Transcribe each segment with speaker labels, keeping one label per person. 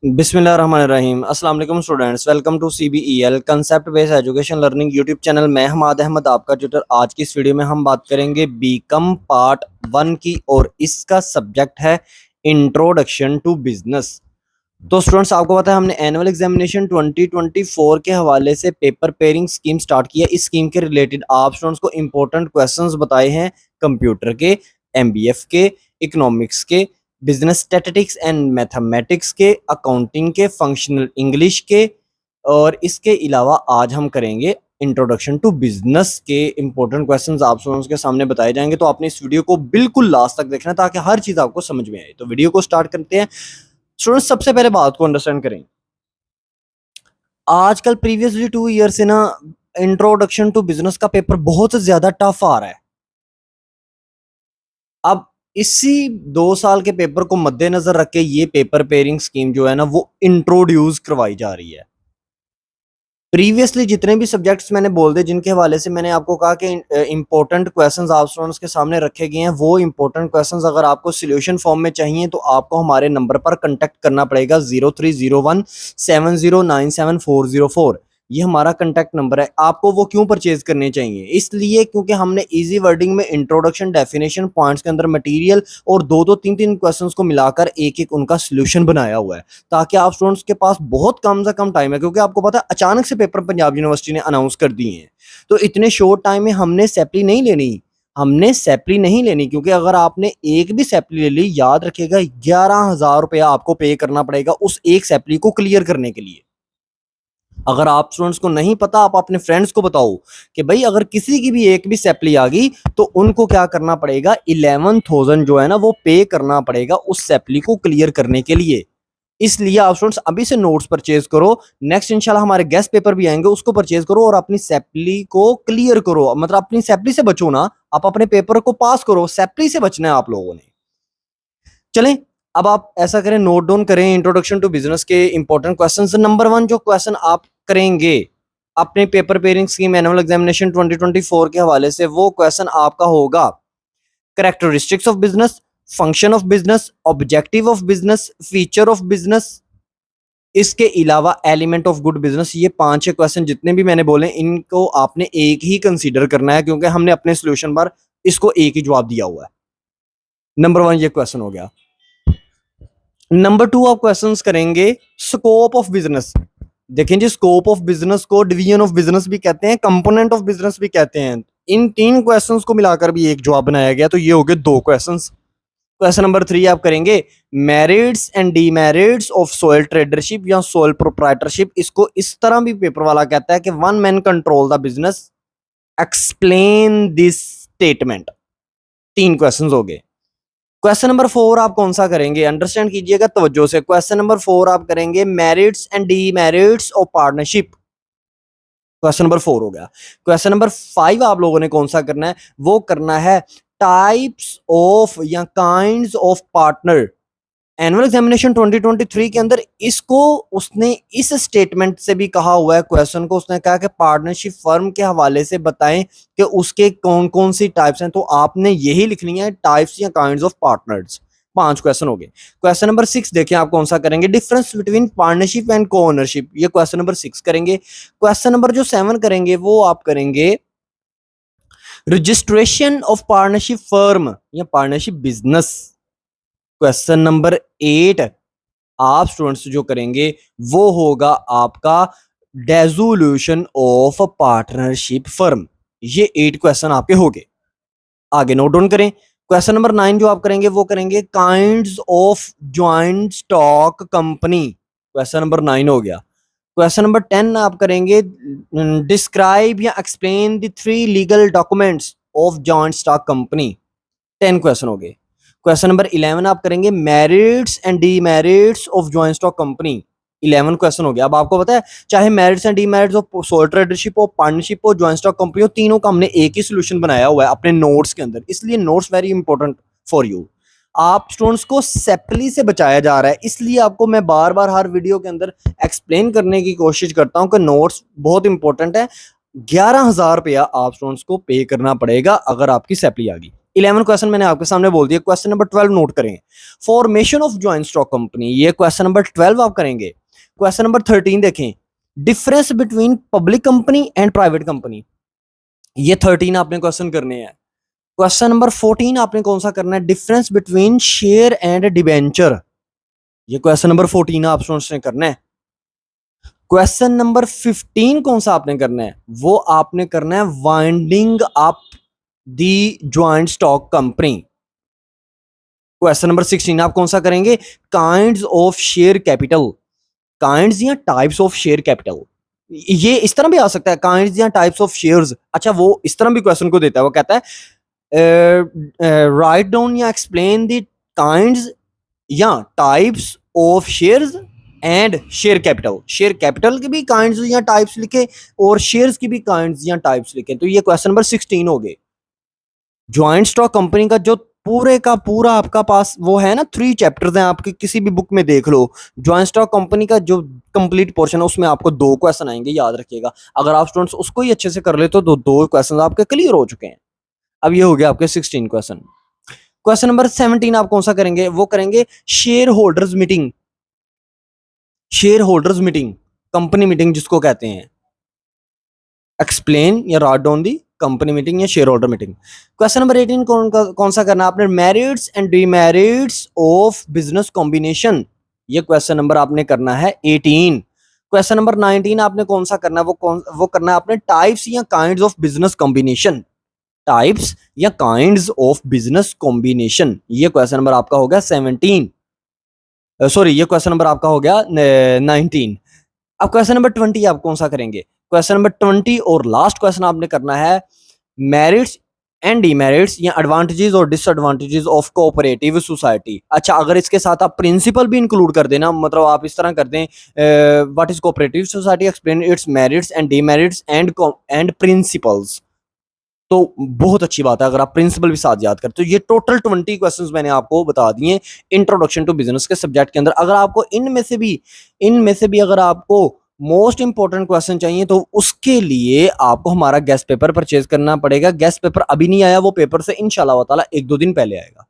Speaker 1: बिस्मिल्लाहिर्रहमानिर्रहीम। अस्सलाम वालेकुम students, welcome to CBEL concept based education learning YouTube channel. मैं हमाद अहमद आपका ट्यूटर। आज की इस वीडियो में हम बात करेंगे बीकम पार्ट 1 की और इसका सब्जेक्ट है इंट्रोडक्शन टू बिजनेस। तो स्टूडेंट्स, आपको पता है हमने एनुअल एग्जामिनेशन 2024 के हवाले से पेपर पेयरिंग स्कीम स्टार्ट किया। इस स्कीम के रिलेटेड आप स्टूडेंट्स को इंपॉर्टेंट क्वेश्चंस बताए हैं कंप्यूटर के, MBF के, इकोनॉमिक्स के, बिजनेस स्टैटिस्टिक्स एंड मैथमेटिक्स के, अकाउंटिंग के, फंक्शनल इंग्लिश के। और इसके अलावा आज हम करेंगे इंट्रोडक्शन टू बिजनेस के इंपॉर्टेंट क्वेश्चंस आप स्टूडेंट्स के सामने बताए जाएंगे। तो आपने इस वीडियो को बिल्कुल लास्ट तक देखना ताकि हर चीज आपको समझ में आए। तो वीडियो को स्टार्ट करते हैं। स्टूडेंट्स, सबसे पहले बात को अंडरस्टैंड करें। आजकल प्रीवियसली 2 ईयर से ना इंट्रोडक्शन टू बिजनेस का पेपर बहुत ज्यादा टफ आ रहा है। अब इसी 2 साल के पेपर को मद्देनजर रख के ये पेपर पेयरिंग स्कीम जो है ना वो इंट्रोड्यूस करवाई जा रही है। प्रीवियसली जितने भी सब्जेक्ट्स मैंने बोल दिए, जिनके हवाले से मैंने आपको कहा कि इंपॉर्टेंट क्वेश्चंस आप स्टूडेंट्स के सामने रखे गए हैं, वो इंपॉर्टेंट क्वेश्चंस अगर आपको सॉल्यूशन फॉर्म में चाहिए तो आपको हमारे नंबर पर कांटेक्ट करना पड़ेगा। 030170974404। ये हमारा कांटेक्ट नंबर है। आपको वो क्यों परचेज करने चाहिए? इसलिए क्योंकि हमने इजी वर्डिंग में इंट्रोडक्शन, डेफिनेशन, पॉइंट्स के अंदर मटेरियल और दो दो तीन तीन क्वेश्चंस को मिलाकर एक एक उनका सोल्यूशन बनाया हुआ है, ताकि आप स्टूडेंट्स के पास बहुत कम से कम टाइम है। क्योंकि आपको पता है अचानक से पेपर पंजाब यूनिवर्सिटी ने अनाउंस कर दिए हैं, तो इतने शॉर्ट टाइम में हमने सैपली नहीं लेनी। क्योंकि अगर आपने एक भी सैपली ले ली, याद रखिएगा 11,000 रुपया आपको पे करना पड़ेगा उस एक सैपली को क्लियर करने के लिए। अगर आप स्टूडेंट्स को नहीं पता, आप अपने फ्रेंड्स को बताओ कि भाई अगर किसी की भी एक भी सैपली आ गई तो उनको क्या करना पड़ेगा, 11,000 जो है ना वो पे करना पड़ेगा उस सैपली को क्लियर करने के लिए। इसलिए आप स्टूडेंट्स अभी से नोट्स परचेज करो। नेक्स्ट इंशाल्लाह हमारे गेस्ट पेपर भी आएंगे, उसको परचेज करो और अपनी सैपली को क्लियर करो। मतलब अपनी सैपली से बचो ना, आप अपने पेपर को पास करो, सैपली से बचना है आप लोगों ने। चलें, अब आप ऐसा करें, नोट डाउन करें इंट्रोडक्शन टू बिजनेस के इंपॉर्टेंट क्वेश्चंस। नंबर 1 जो क्वेश्चन आप करेंगे अपने paper pairing scheme annual examination 2024 के हवाले से, वो क्वेश्चन आपका होगा characteristics of business, function of business, objective of business, feature of business, इसके अलावा एलिमेंट ऑफ गुड बिजनेस। ये 5-6 क्वेश्चन जितने भी मैंने बोले इनको आपने एक ही कंसीडर करना है, क्योंकि हमने अपने सोल्यूशन पर इसको एक ही जवाब दिया हुआ है। नंबर 1 ये क्वेश्चन हो गया। नंबर 2 आप क्वेश्चंस करेंगे स्कोप ऑफ बिजनेस। देखें जी, स्कोप ऑफ बिजनेस को डिवीजन ऑफ बिजनेस भी कहते हैं, कंपोनेंट ऑफ बिजनेस भी कहते हैं। इन 3 क्वेश्चंस को मिलाकर भी एक जवाब बनाया गया, तो ये हो गए 2 क्वेश्चंस। क्वेश्चन नंबर 3 आप करेंगे merits and demerits of sole tradership या सोयल प्रोप्राइटरशिप। इसको इस तरह भी पेपर वाला कहता है कि one man control the business, explain this statement. 3 questions हो गए। क्वेश्चन नंबर 4 आप कौन सा करेंगे, अंडरस्टैंड कीजिएगा तवज्जो से। क्वेश्चन नंबर 4 आप करेंगे merits and demerits of partnership. Question number 4 हो गया। क्वेश्चन नंबर 5 आप लोगों ने कौन सा करना है, वो करना है टाइप्स ऑफ या kinds of partner. Annual examination 2023 के अंदर इसको उसने इस स्टेटमेंट से भी कहा हुआ है। क्वेश्चन को उसने कहा कि पार्टनरशिप फर्म के हवाले से बताएं कि उसके कौन कौन सी टाइप्स हैं, तो आपने यही लिखनी है, टाइप्स या काइंड्स ऑफ पार्टनर्स। 5 क्वेश्चन हो गए। क्वेश्चन नंबर 6 देखें आप कौन सा करेंगे, डिफरेंस बिटवीन पार्टनरशिप एंड को ओनरशिप। ये क्वेश्चन नंबर 6 करेंगे। क्वेश्चन नंबर जो 7 करेंगे वो आप करेंगे रजिस्ट्रेशन ऑफ पार्टनरशिप फर्म या पार्टनरशिप बिजनेस। क्वेश्चन नंबर 8 आप स्टूडेंट्स जो करेंगे वो होगा आपका डेजोल्यूशन ऑफ पार्टनरशिप फर्म। ये 8 क्वेश्चन आपके हो गए। आगे नोट डाउन करें। क्वेश्चन नंबर 9 जो आप करेंगे वो करेंगे kinds of joint stock company. Question number 9 हो गया। क्वेश्चन नंबर 10 आप करेंगे डिस्क्राइब या explain the 3 legal documents of joint stock company. 10 question हो गए। क्वेश्चन नंबर 11 आप करेंगे merits and demerits of joint stock company. 11 question हो गया। अब आपको पता है चाहे merits and demerits of sole tradership हो, पार्टनरशिप हो, जॉइंट स्टॉक कंपनी हो, तीनों का हमने एक ही सोल्यूशन बनाया हुआ है अपने नोट्स के अंदर। इसलिए notes very important for you. आप स्टूडेंट्स को सेपली से बचाया जा रहा है, इसलिए आपको मैं बार बार हर वीडियो के अंदर एक्सप्लेन करने की कोशिश करता हूं कि नोट्स बहुत इंपॉर्टेंट है। 11,000 रुपया आप स्टूडेंट्स को पे करना पड़ेगा अगर आपकी सेपली आ गई। 11 क्वेश्चन मैंने आपके सामने बोल दिया। क्वेश्चन नंबर 12 नोट करें, formation of joint stock company, ये क्वेश्चन नंबर 12 आप करेंगे। क्वेश्चन नंबर 13 देखें, difference between public company and private company, ये 13 आपने क्वेश्चन करने हैं। क्वेश्चन नंबर 14 आपने कौन सा करना है, difference between share and debenture, ये क्वेश्चन नंबर 14 आप स्टूडेंट्स ने करना है। क्वेश्चन नंबर 15 कौन सा आपने करना है, वो आपने करना है winding up the joint stock company. Question number 16 आप कौन सा करेंगे, kinds of share capital, kinds या टाइप्स ऑफ शेयर कैपिटल, ये इस तरह भी आ सकता है, काइंड्स या टाइप्स ऑफ शेयर्स। अच्छा, वो इस तरह भी क्वेश्चन को देता है, वो कहता है राइट डाउन या एक्सप्लेन द काइंड्स या types of shares and share capital, share capital के भी काइंड्स या टाइप्स लिखे और शेयर्स की भी काइंड्स या टाइप्स लिखे। तो ये क्वेश्चन नंबर 16 हो गए। ज्वाइंट स्टॉक कंपनी का जो पूरे का पूरा आपका पास वो है ना, 3 चैप्टर्स हैं, आपके किसी भी बुक में देख लो, ज्वाइंट स्टॉक कंपनी का जो कंप्लीट पोर्शन है उसमें आपको 2 क्वेश्चन आएंगे, याद रखिएगा। अगर आप स्टूडेंट्स उसको ही अच्छे से कर ले तो 2 क्वेश्चन आपके क्लियर हो चुके हैं। अब ये हो गया आपके 16 क्वेश्चन। क्वेश्चन नंबर 17 आप कौन सा करेंगे, वो करेंगे shareholders meeting, shareholders meeting, company meeting जिसको कहते हैं, एक्सप्लेन या write down the company meeting या shareholder meeting. Question number 18 कौन सा करना है आपने, merits and demerits of business combination, ये क्वेश्चन नंबर आपने करना है 18। क्वेश्चन नंबर 19 आपने कौन सा करना है, वो करना है आपने टाइप्स या kinds of business combination, types या काइंड्स ऑफ बिजनेस कॉम्बिनेशन, ये क्वेश्चन नंबर आपका हो गया 17, सॉरी ये क्वेश्चन नंबर आपका हो गया 19। अब क्वेश्चन नंबर 20 आप कौन सा करेंगे, क्वेश्चन नंबर 20 और लास्ट क्वेश्चन आपने करना है मेरिट्स एंड डिमेरिट्स या एडवांटेजेस और डिसएडवांटेजेस ऑफ कोऑपरेटिव सोसाइटी। अच्छा, अगर इसके साथ आप प्रिंसिपल भी इंक्लूड कर देना, मतलब आप इस तरह कर दें what is cooperative society, explain it's merits and demerits and principles, तो बहुत अच्छी बात है अगर आप प्रिंसिपल भी साथ याद करते हो। ये टोटल 20 क्वेश्चंस मैंने आपको बता दिए इंट्रोडक्शन टू बिजनेस के सब्जेक्ट के अंदर। अगर आपको इनमें से भी अगर आपको मोस्ट इंपॉर्टेंट क्वेश्चन चाहिए तो उसके लिए आपको हमारा गेस्ट पेपर परचेज करना पड़ेगा। गेस्ट पेपर अभी नहीं आया, वो पेपर से इंशाल्लाह ताला 1-2 दिन पहले आएगा।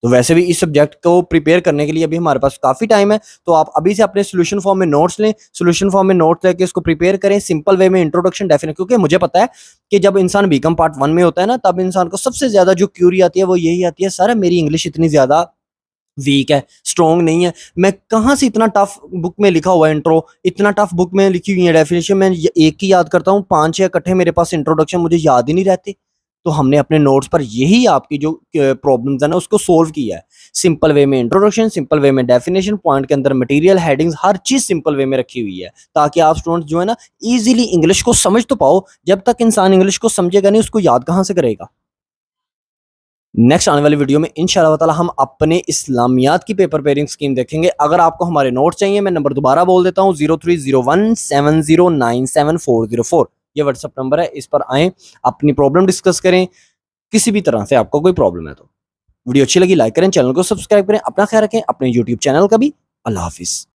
Speaker 1: तो वैसे भी इस सब्जेक्ट को प्रिपेयर करने के लिए अभी हमारे पास काफी टाइम है, तो आप अभी से अपने सोल्यूशन फॉर्म में नोट्स लें, सोल्यूशन फॉर्म में नोट्स लेके इसको प्रिपेयर करें सिंपल वे में, इंट्रोडक्शन डेफिनेट, क्योंकि मुझे पता है कि जब इंसान बीकॉम पार्ट 1 में होता है ना, तब इंसान को सबसे ज्यादा जो क्यूरी आती है वो यही आती है, सर मेरी इंग्लिश इतनी ज्यादा वीक है, स्ट्रॉन्ग नहीं है, मैं कहाँ से इतना टफ बुक में लिखा हुआ है इंट्रो, इतना टफ बुक में लिखी हुई है डेफिनेशन, मैं एक ही याद करता हूँ, 5-6 इकट्ठे मेरे पास इंट्रोडक्शन मुझे याद ही नहीं रहते। तो हमने अपने नोट्स पर यही आपकी जो प्रॉब्लम्स है ना उसको सोल्व किया है, सिंपल वे में इंट्रोडक्शन, सिंपल वे में डेफिनेशन, पॉइंट के अंदर मटेरियल, हेडिंग्स, हर चीज सिंपल वे में रखी हुई है, ताकि आप स्टूडेंट्स जो है ना इजीली इंग्लिश को समझ तो पाओ। जब तक इंसान इंग्लिश को समझेगा नहीं उसको याद कहाँ से करेगा। नेक्स्ट आने वाली वीडियो में इंशाल्लाह ताला हम अपने इस्लामियात की पेपर पेयरिंग स्कीम देखेंगे। अगर आपको हमारे नोट्स चाहिए, मैं नंबर दोबारा बोल देता हूँ, 030170970404, ये व्हाट्सएप नंबर है, इस पर आएँ, अपनी प्रॉब्लम डिस्कस करें, किसी भी तरह से आपको कोई प्रॉब्लम है तो। वीडियो अच्छी लगी लाइक करें, चैनल को सब्सक्राइब करें, अपना ख्याल रखें, अपने यूट्यूब चैनल का भी। अल्लाह हाफिज।